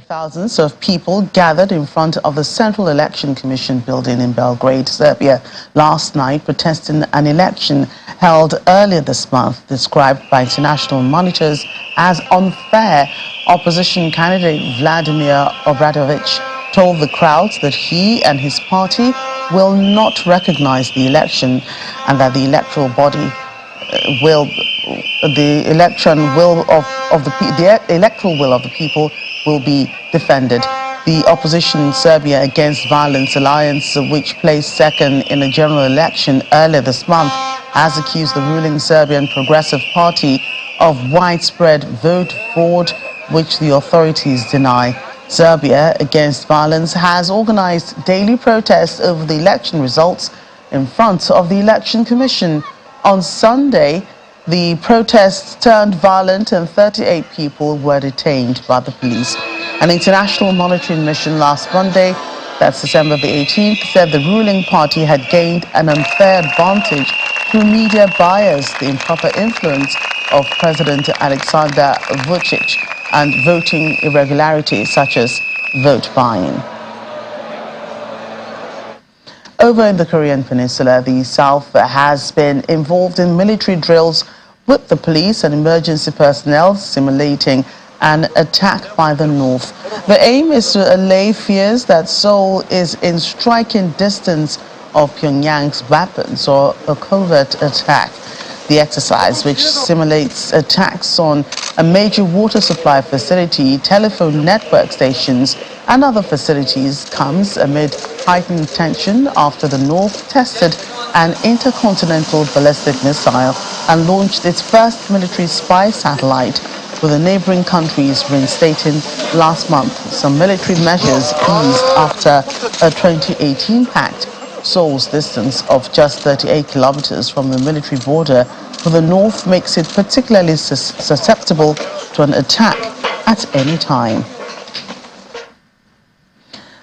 Thousands of people gathered in front of the Central Election Commission building in Belgrade, Serbia, last night protesting an election held earlier this month, described by international monitors as unfair. Opposition candidate Vladimir Obradović told the crowds that he and his party will not recognize the election and that the electoral body the electoral will of the people will be defended. The opposition Serbia Against Violence Alliance, which placed second in a general election earlier this month, has accused the ruling Serbian Progressive Party of widespread vote fraud, which the authorities deny. Serbia Against Violence has organized daily protests over the election results in front of the Election Commission. On Sunday, the protests turned violent and 38 people were detained by the police. An international monitoring mission last Monday, that's December the 18th, said the ruling party had gained an unfair advantage through media bias, the improper influence of President Alexander Vučić, and voting irregularities such as vote buying. Over in the Korean Peninsula, the South has been involved in military drills with the police and emergency personnel simulating an attack by the North. The aim is to allay fears that Seoul is in striking distance of Pyongyang's weapons or a covert attack. The exercise, which simulates attacks on a major water supply facility, telephone network stations, and other facilities, comes amid heightened tension after the North tested an intercontinental ballistic missile and launched its first military spy satellite, with the neighboring countries reinstating last month some military measures eased after a 2018 pact. Seoul's distance of just 38 kilometers from the military border with the North makes it particularly susceptible to an attack at any time.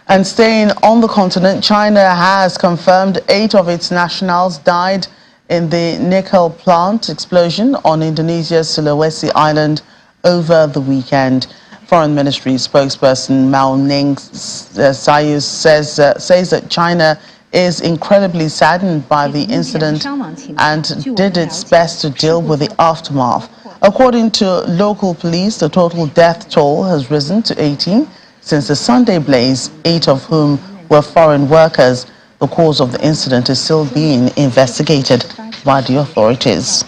And staying on the continent, China has confirmed 8 of its nationals died in the nickel plant explosion on Indonesia's Sulawesi Island over the weekend. Foreign Ministry spokesperson Mao Ning-Sayus says that China is incredibly saddened by the incident and did its best to deal with the aftermath. According to local police, the total death toll has risen to 18 since the Sunday blaze, 8 of whom were foreign workers. The cause of the incident is still being investigated by the authorities.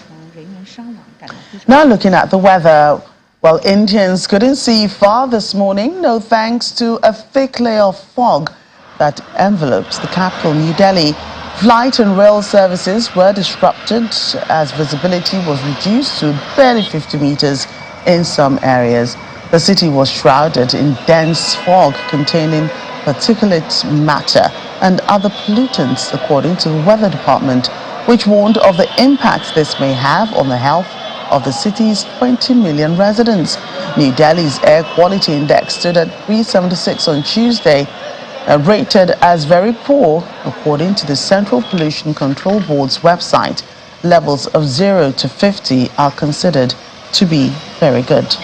Now looking at the weather. Well, Indians couldn't see far this morning, no thanks to a thick layer of fog that enveloped the capital, New Delhi. Flight and rail services were disrupted as visibility was reduced to barely 50 meters in some areas. The city was shrouded in dense fog containing particulate matter and other pollutants, according to the Weather Department, which warned of the impact this may have on the health of the city's 20 million residents. New Delhi's air quality index stood at 376 on Tuesday, rated as very poor, according to the Central Pollution Control Board's website. Levels of 0 to 50 are considered to be very good.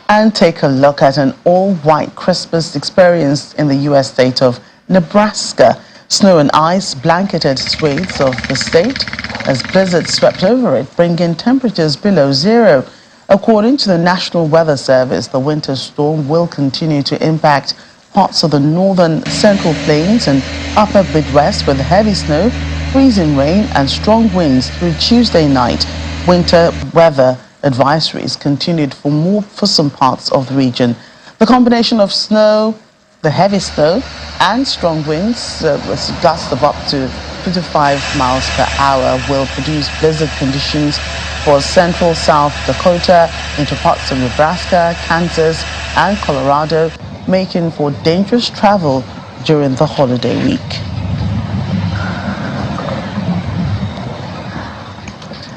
And take a look at an all-white Christmas experienced in the U.S. state of Nebraska. Snow and ice blanketed swathes of the state as blizzards swept over it, bringing temperatures below zero. According to the National Weather Service, the winter storm will continue to impact parts of the northern Central Plains and upper Midwest with heavy snow, freezing rain, and strong winds through Tuesday night. Winter weather advisories continued for some parts of the region. The combination of snow, the heavy snow, and strong winds, with gusts of up to 55 miles per hour, will produce blizzard conditions for central South Dakota into parts of Nebraska, Kansas, and Colorado, making for dangerous travel during the holiday week.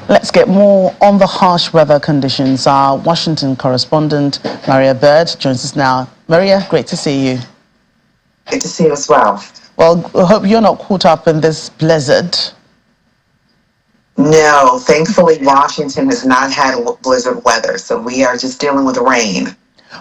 Let's get more on the harsh weather conditions. Our Washington correspondent, Maria Bird, joins us now. Maria, great to see you. Good to see you as well. Well, I hope you're not caught up in this blizzard. No, thankfully, Washington has not had blizzard weather, so we are just dealing with rain.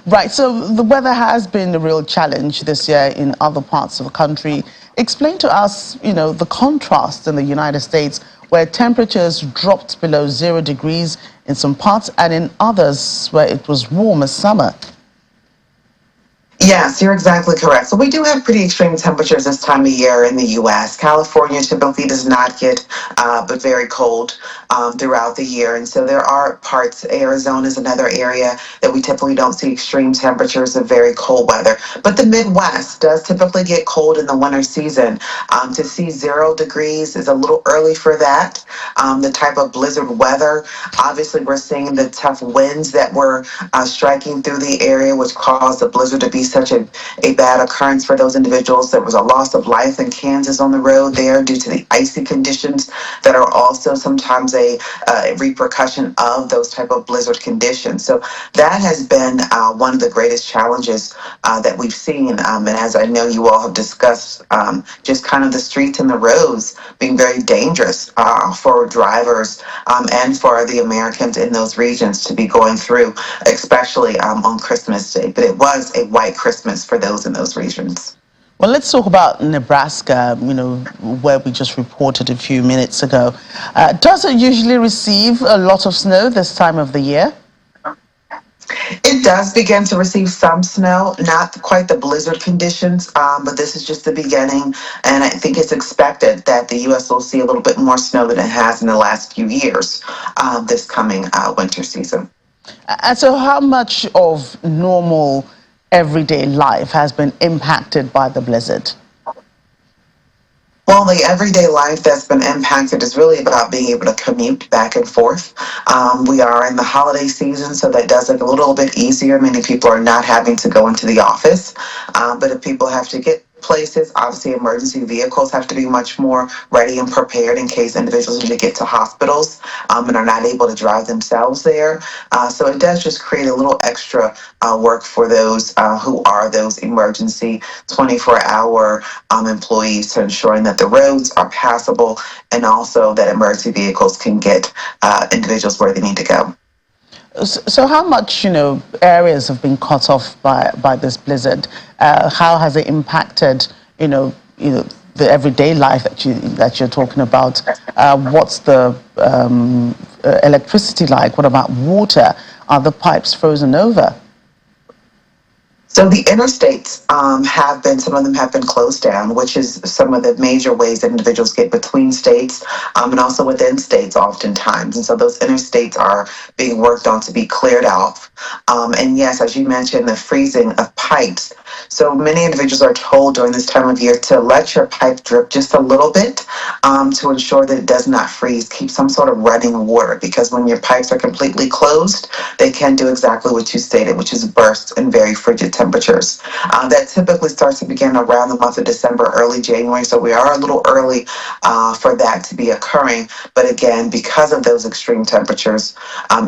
Right, so the weather has been a real challenge this year in other parts of the country. Explain to us, the contrast in the United States where temperatures dropped below 0 degrees in some parts and in others where it was warm as summer. Yes, you're exactly correct. So we do have pretty extreme temperatures this time of year in the U.S. California typically does not get but very cold throughout the year. And so there are parts, Arizona is another area that we typically don't see extreme temperatures of very cold weather. But the Midwest does typically get cold in the winter season. To see 0 degrees is a little early for that. The type of blizzard weather, obviously we're seeing the tough winds that were striking through the area, which caused the blizzard to be such a bad occurrence for those individuals. There was a loss of life in Kansas on the road there due to the icy conditions that are also sometimes a repercussion of those type of blizzard conditions. So that has been one of the greatest challenges that we've seen. And as I know you all have discussed, just kind of the streets and the roads being very dangerous for drivers and for the Americans in those regions to be going through, especially on Christmas Day. But it was a white Christmas for those in those regions. Well, let's talk about Nebraska, where we just reported a few minutes ago. Does it usually receive a lot of snow this time of the year? It does begin to receive some snow, not quite the blizzard conditions, but this is just the beginning. And I think it's expected that the U.S. will see a little bit more snow than it has in the last few years this coming winter season. And so how much of normal everyday life has been impacted by the blizzard? Well, the everyday life that's been impacted is really about being able to commute back and forth. We are in the holiday season, so that does it a little bit easier. Many people are not having to go into the office, but if people have to get places, obviously emergency vehicles have to be much more ready and prepared in case individuals need to get to hospitals and are not able to drive themselves there. So it does just create a little extra work for those who are those emergency 24-hour employees to ensuring that the roads are passable and also that emergency vehicles can get individuals where they need to go. So how much, areas have been cut off by this blizzard? How has it impacted, the everyday life that you're talking about? What's the electricity like? What about water? Are the pipes frozen over? So the interstates some of them have been closed down, which is some of the major ways that individuals get between states and also within states oftentimes. And so those interstates are being worked on to be cleared off. And yes, as you mentioned, the freezing of pipes. So many individuals are told during this time of year to let your pipe drip just a little bit to ensure that it does not freeze. Keep some sort of running water, because when your pipes are completely closed, they can do exactly what you stated, which is burst in very frigid temperatures. That typically starts to begin around the month of December, early January. So we are a little early for that to be occurring. But again, because of those extreme temperatures,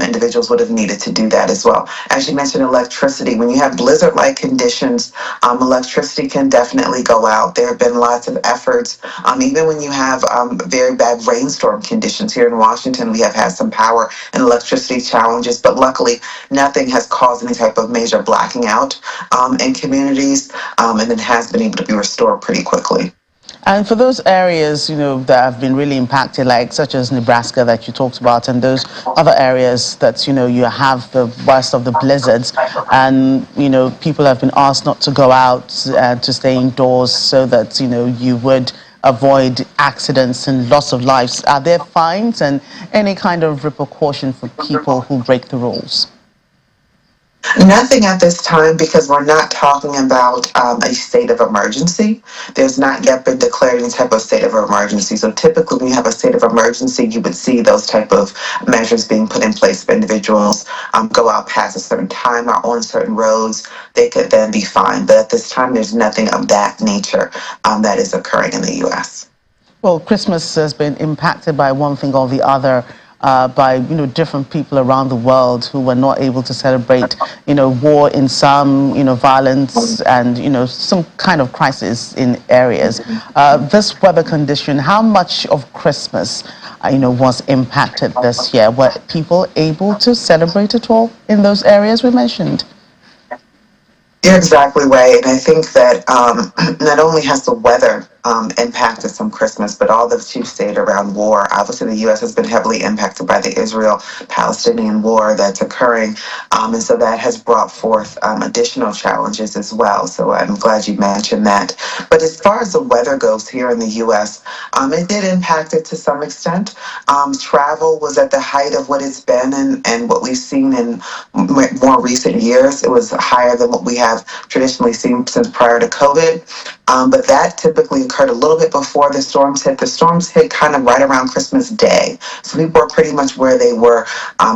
individuals would have needed to do that as well. As you mentioned, electricity. When you have blizzard-like conditions, electricity can definitely go out. There have been lots of efforts. Even when you have very bad rainstorm conditions here in Washington, we have had some power and electricity challenges, but luckily nothing has caused any type of major blacking out in communities, and it has been able to be restored pretty quickly. And for those areas, that have been really impacted, like such as Nebraska that you talked about, and those other areas that, you have the worst of the blizzards, and, people have been asked not to go out, to stay indoors so that, you would avoid accidents and loss of lives. Are there fines and any kind of repercussion for people who break the rules? Nothing at this time, because we're not talking about a state of emergency. There's not yet been declared any type of state of emergency. So typically when you have a state of emergency, you would see those type of measures being put in place if individuals go out past a certain time or on certain roads. They could then be fined. But at this time, there's nothing of that nature that is occurring in the U.S. Well, Christmas has been impacted by one thing or the other. By different people around the world who were not able to celebrate war in some, violence and some kind of crisis in areas. This weather condition, how much of Christmas was impacted this year. Were people able to celebrate at all in those areas we mentioned? You're exactly right. And I think that not only has the weather impacted some Christmas, but all that you've stated around war. Obviously, the U.S. has been heavily impacted by the Israel-Palestinian war that's occurring. And so that has brought forth additional challenges as well. So I'm glad you mentioned that. But as far as the weather goes here in the U.S., it did impact it to some extent. Travel was at the height of what it's been and what we've seen in more recent years. It was higher than what we have traditionally seen since prior to COVID. But that typically occurred a little bit before the storms hit. The storms hit kind of right around Christmas Day. So people were pretty much where they were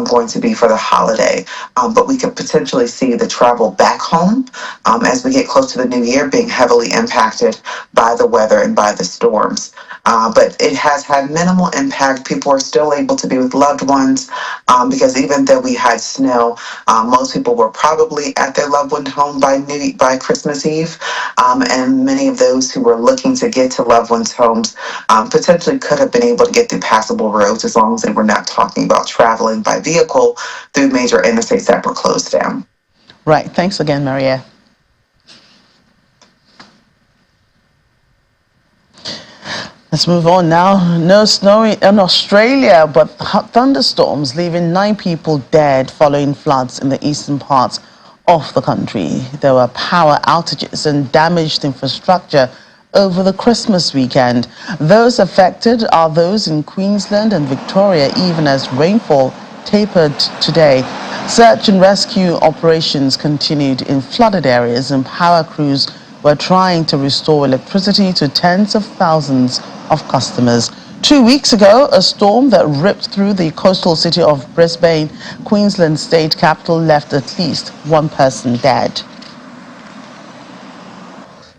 going to be for the holiday. But we could potentially see the travel back home as we get close to the new year being heavily impacted by the weather and by the storms. But it has had minimal impact. People are still able to be with loved ones because even though we had snow, most people were probably at their loved one's home by Christmas Eve. And many of those who were looking to get to loved ones' homes potentially could have been able to get through passable roads as long as they were not talking about traveling by vehicle through major interstates that were closed down. Right. Thanks again, Maria. Let's move on now. No snow in Australia, but thunderstorms leaving 9 people dead following floods in the eastern parts of the country. There were power outages and damaged infrastructure over the Christmas weekend. Those affected are those in Queensland and Victoria, even as rainfall tapered today. Search and rescue operations continued in flooded areas, and power crews were trying to restore electricity to tens of thousands of customers. 2 weeks ago, a storm that ripped through the coastal city of Brisbane, Queensland state capital, left at least 1 person dead.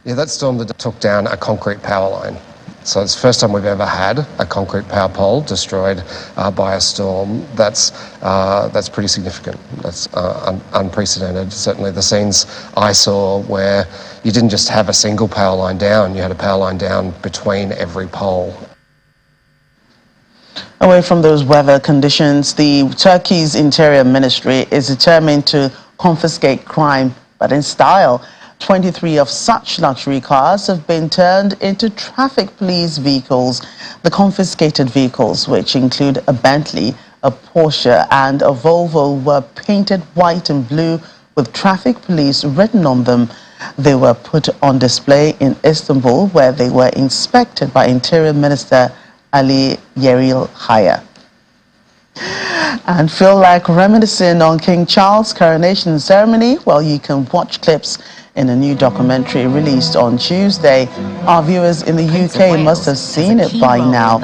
Yeah, that storm that took down a concrete power line. So it's the first time we've ever had a concrete power pole destroyed by a storm. That's pretty significant. That's unprecedented. Certainly the scenes I saw where you didn't just have a single power line down, you had a power line down between every pole. Away from those weather conditions, the Turkey's Interior Ministry is determined to confiscate crime, but in style. 23 of such luxury cars have been turned into traffic police vehicles. The confiscated vehicles, which include a Bentley, a Porsche and a Volvo, were painted white and blue with traffic police written on them. They were put on display in Istanbul, where they were inspected by Interior Minister Ali Yerilhaya. And feel like reminiscing on King Charles' coronation ceremony? Well, you can watch clips in a new documentary released on Tuesday. Our viewers in the UK must have seen it by now.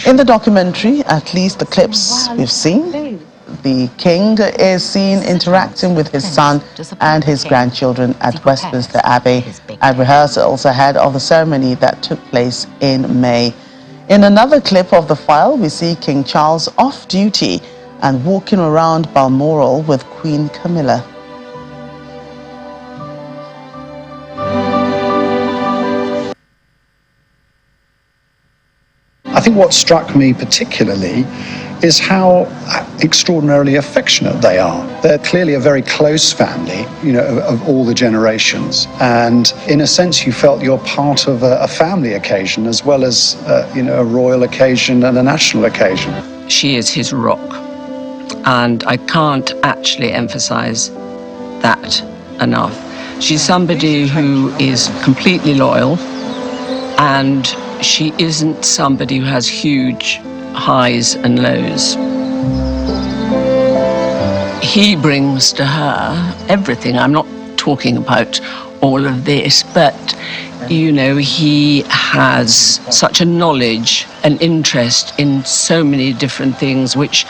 In the documentary, at least the clips we've seen, the King is seen interacting with his son and his grandchildren at Westminster Abbey at rehearsals ahead of the ceremony that took place in May. In another clip of the file, we see King Charles off duty and walking around Balmoral with Queen Camilla. I think what struck me particularly is how extraordinarily affectionate they are. They're clearly a very close family, of all the generations. And in a sense, you felt you're part of a family occasion as well as, a royal occasion and a national occasion. She is his rock. And I can't actually emphasize that enough. She's somebody who is completely loyal, and she isn't somebody who has huge highs and lows. He brings to her everything. I'm not talking about all of this, but, he has such a knowledge and interest in so many different things which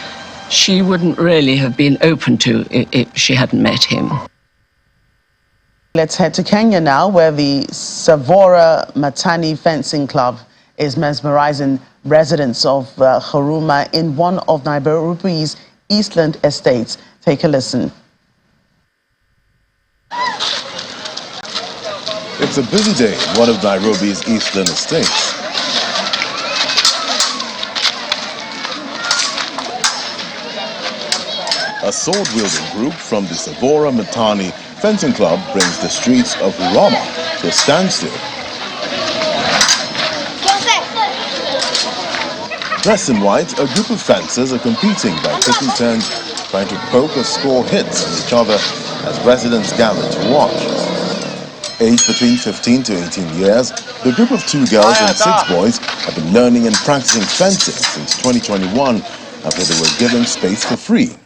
she wouldn't really have been open to if she hadn't met him. Let's head to Kenya now, where the Savora Matani Fencing Club is mesmerizing residents of Huruma in one of Nairobi's Eastland estates. Take a listen. It's a busy day in one of Nairobi's Eastland estates. a sword-wielding group from the Savora Matani fencing club brings the streets of Rama to a standstill. Dressed in white, a group of fencers are competing by taking turns trying to poke or score hits on each other as residents gather to watch. Aged between 15 to 18 years, the group of 2 girls and 6 boys have been learning and practicing fencing since 2021 after they were given space for free.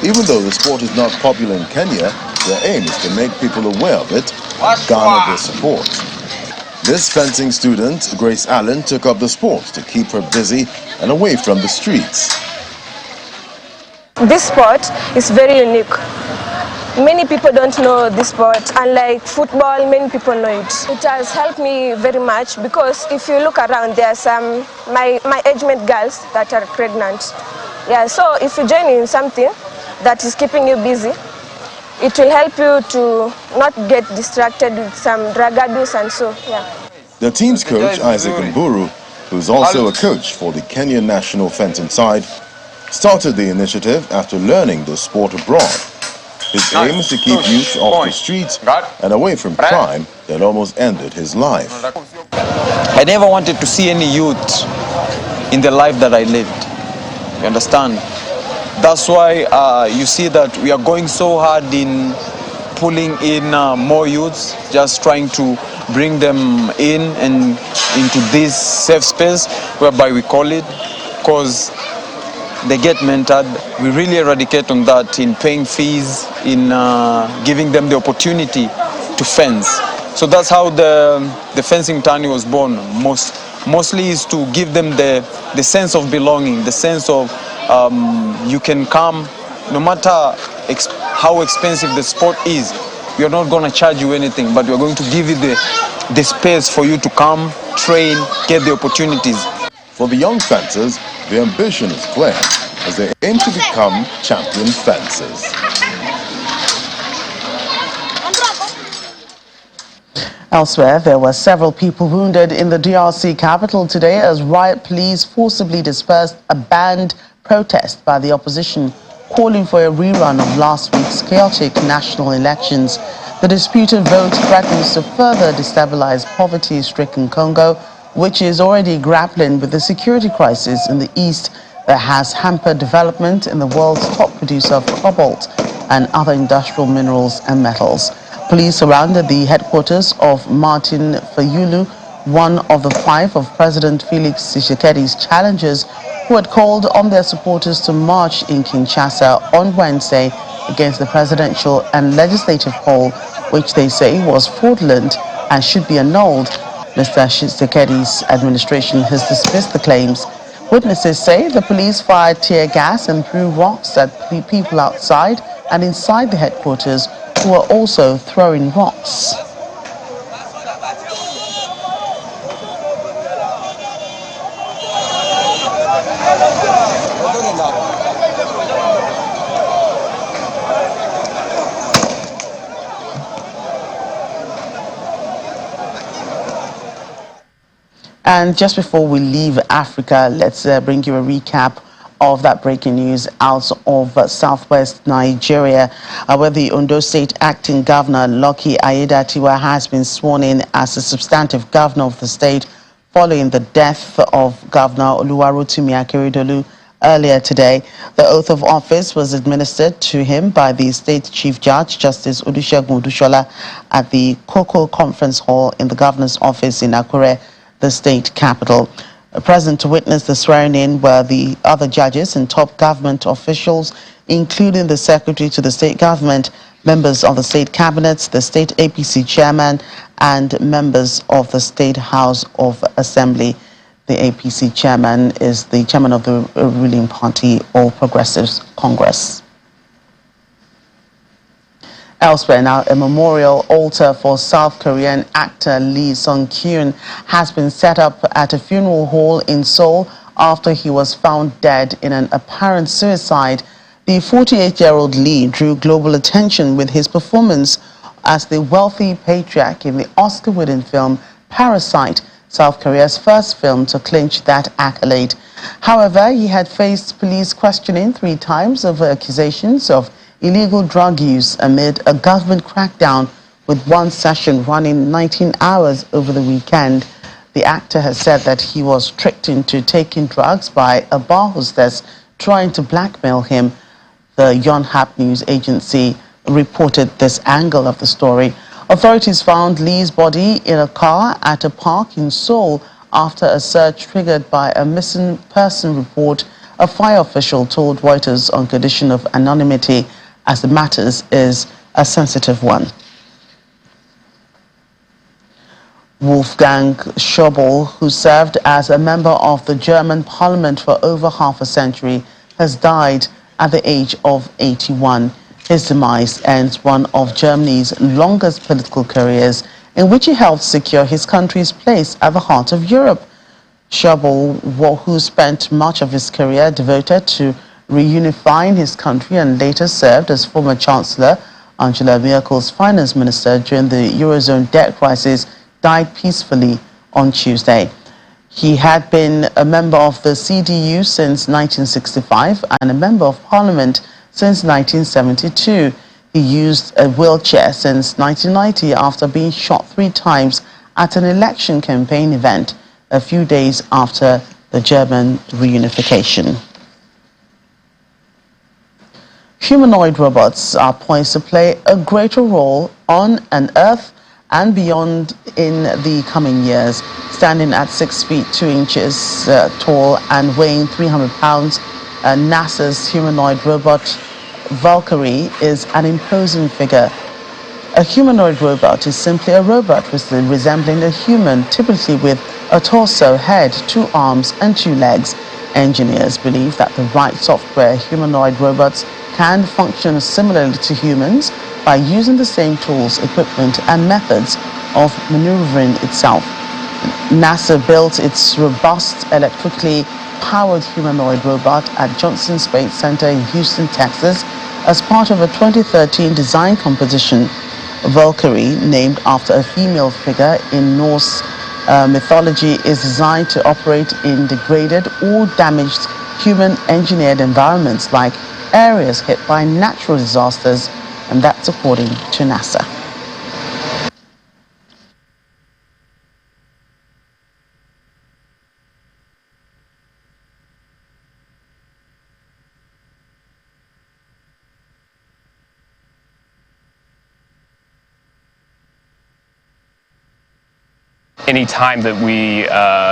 Even though the sport is not popular in Kenya, their aim is to make people aware of it and garner their support. This fencing student, Grace Allen, took up the sport to keep her busy and away from the streets. This sport is very unique. Many people don't know this sport. Unlike football, many people know it. It has helped me very much because if you look around, there are some my age mate girls that are pregnant. Yeah, so if you join in something that is keeping you busy, it will help you to not get distracted with some drug abuse and so, yeah. The team's coach, Isaac Mburu, who's also a coach for the Kenyan national fencing side, started the initiative after learning the sport abroad. His aim is to keep youth off the streets and away from crime that almost ended his life. I never wanted to see any youth in the life that I lived. You understand? That's why you see that we are going so hard in pulling in more youths, just trying to bring them in and into this safe space, whereby we call it, because they get mentored. We really eradicate on that in paying fees, in giving them the opportunity to fence. So that's how the fencing tourney was born. Mostly is to give them the sense of belonging, the sense of you can come, no matter how expensive the sport is. We are not going to charge you anything, but we are going to give you the space for you to come, train, get the opportunities. For the young fencers, their ambition is clear as they aim to become champion fencers. Elsewhere, there were several people wounded in the DRC capital today as riot police forcibly dispersed a banned protest by the opposition calling for a rerun of last week's chaotic national elections. The disputed vote threatens to further destabilize poverty-stricken Congo, which is already grappling with the security crisis in the east that has hampered development in the world's top producer of cobalt and other industrial minerals and metals. Police surrounded the headquarters of Martin Fayulu, one of the 5 of President Felix Tshisekedi's challengers, who had called on their supporters to march in Kinshasa on Wednesday against the presidential and legislative poll, which they say was fraudulent and should be annulled. Mr. Tshisekedi's administration has dismissed the claims. Witnesses say the police fired tear gas and threw rocks at people outside and inside the headquarters, who were also throwing rocks. And just before we leave Africa, let's bring you a recap of that breaking news out of southwest Nigeria, where the Ondo State Acting Governor, Lucky Aiyedatiwa, has been sworn in as the substantive governor of the state following the death of Governor Oluwarotimi Akeredolu earlier today. The oath of office was administered to him by the State Chief Judge, Justice Olusegun Odushola, at the Koko Conference Hall in the governor's office in Akure, the state capital. Present to witness the swearing-in were the other judges and top government officials, including the secretary to the state government, members of the state cabinets, the state APC chairman, and members of the State House of Assembly. The APC chairman is the chairman of the ruling party, All Progressives Congress. Elsewhere now, a memorial altar for South Korean actor Lee Sung-kyun has been set up at a funeral hall in Seoul after he was found dead in an apparent suicide. The 48-year-old Lee drew global attention with his performance as the wealthy patriarch in the Oscar-winning film Parasite, South Korea's first film to clinch that accolade. However, he had faced police questioning 3 times over accusations of illegal drug use amid a government crackdown, with one session running 19 hours over the weekend. The actor has said that he was tricked into taking drugs by a bar hostess trying to blackmail him. The Yonhap news agency reported this angle of the story. Authorities found Lee's body in a car at a park in Seoul after a search triggered by a missing person report. A fire official told Reuters on condition of anonymity, as the matter is a sensitive one. Wolfgang Schäuble, who served as a member of the German parliament for over half a century, has died at the age of 81. His demise ends one of Germany's longest political careers, in which he helped secure his country's place at the heart of Europe. Schäuble, who spent much of his career devoted to reunifying his country and later served as former Chancellor Angela Merkel's finance minister during the Eurozone debt crisis, died peacefully on Tuesday. He had been a member of the CDU since 1965 and a member of parliament since 1972. He used a wheelchair since 1990 after being shot 3 times at an election campaign event a few days after the German reunification. Humanoid robots are poised to play a greater role on Earth and beyond in the coming years. Standing at 6 feet 2 inches tall and weighing 300 pounds, NASA's humanoid robot Valkyrie is an imposing figure. A humanoid robot is simply a robot resembling a human, typically with a torso, head, 2 arms and 2 legs. Engineers believe that the right software humanoid robots can function similarly to humans by using the same tools, equipment and methods of maneuvering itself. NASA built its robust electrically powered humanoid robot at Johnson Space Center in Houston, Texas, as part of a 2013 design competition. Valkyrie, named after a female figure in Norse mythology, is designed to operate in degraded or damaged human-engineered environments like areas hit by natural disasters, and that's according to NASA. Any time that we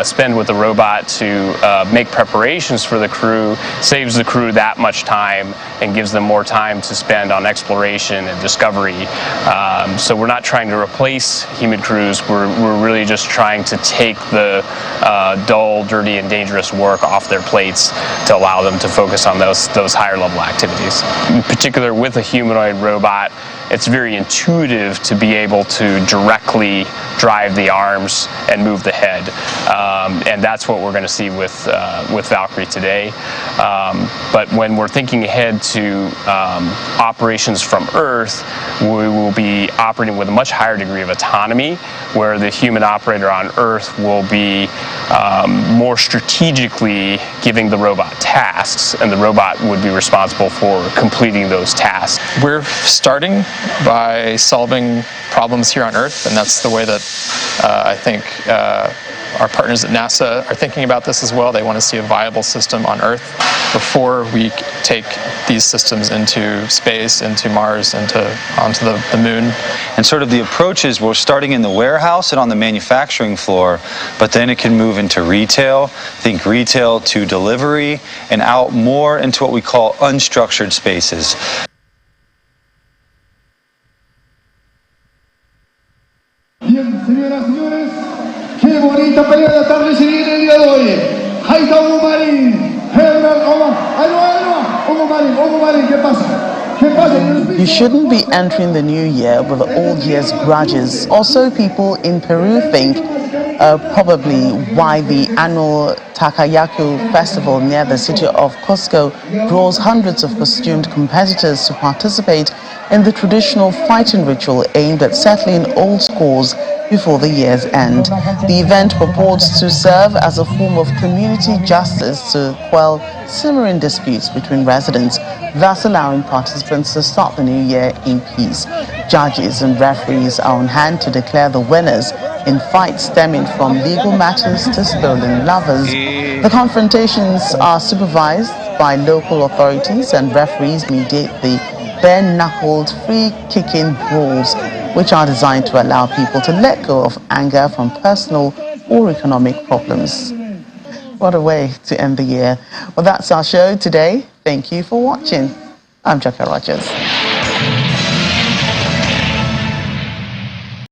spend with the robot to make preparations for the crew saves the crew that much time and gives them more time to spend on exploration and discovery. So we're not trying to replace human crews, we're really just trying to take the dull, dirty, and dangerous work off their plates to allow them to focus on those higher level activities. In particular, with a humanoid robot, it's very intuitive to be able to directly drive the arms and move the head, and that's what we're going to see with Valkyrie today. But when we're thinking ahead to operations from Earth, we will be operating with a much higher degree of autonomy, where the human operator on Earth will be more strategically giving the robot tasks, and the robot would be responsible for completing those tasks. We're starting by solving problems here on Earth, and that's the way that I think our partners at NASA are thinking about this as well. They want to see a viable system on Earth before we take these systems into space, into Mars, onto the moon. And sort of the approach is we're starting in the warehouse and on the manufacturing floor, but then it can move into retail, think retail to delivery, and out more into what we call unstructured spaces. Bien, señoras y señores, qué bonita pelea de estar recibiendo el día de hoy. Ahí está Hugo Marín, Hugo Marín, ¿qué pasa? You shouldn't be entering the new year with old year's grudges. Also, people in Peru think probably why the annual Takayaku Festival near the city of Cusco draws hundreds of costumed competitors to participate in the traditional fighting ritual aimed at settling old scores before the year's end. The event purports to serve as a form of community justice to quell simmering disputes between residents, thus allowing participants to start the new year in peace. Judges and referees are on hand to declare the winners in fights stemming from legal matters to stolen lovers. The confrontations are supervised by local authorities, and referees mediate the bare-knuckled free-kicking brawls, which are designed to allow people to let go of anger from personal or economic problems. What a way to end the year. Well, that's our show today. Thank you for watching. I'm Jackie Rogers.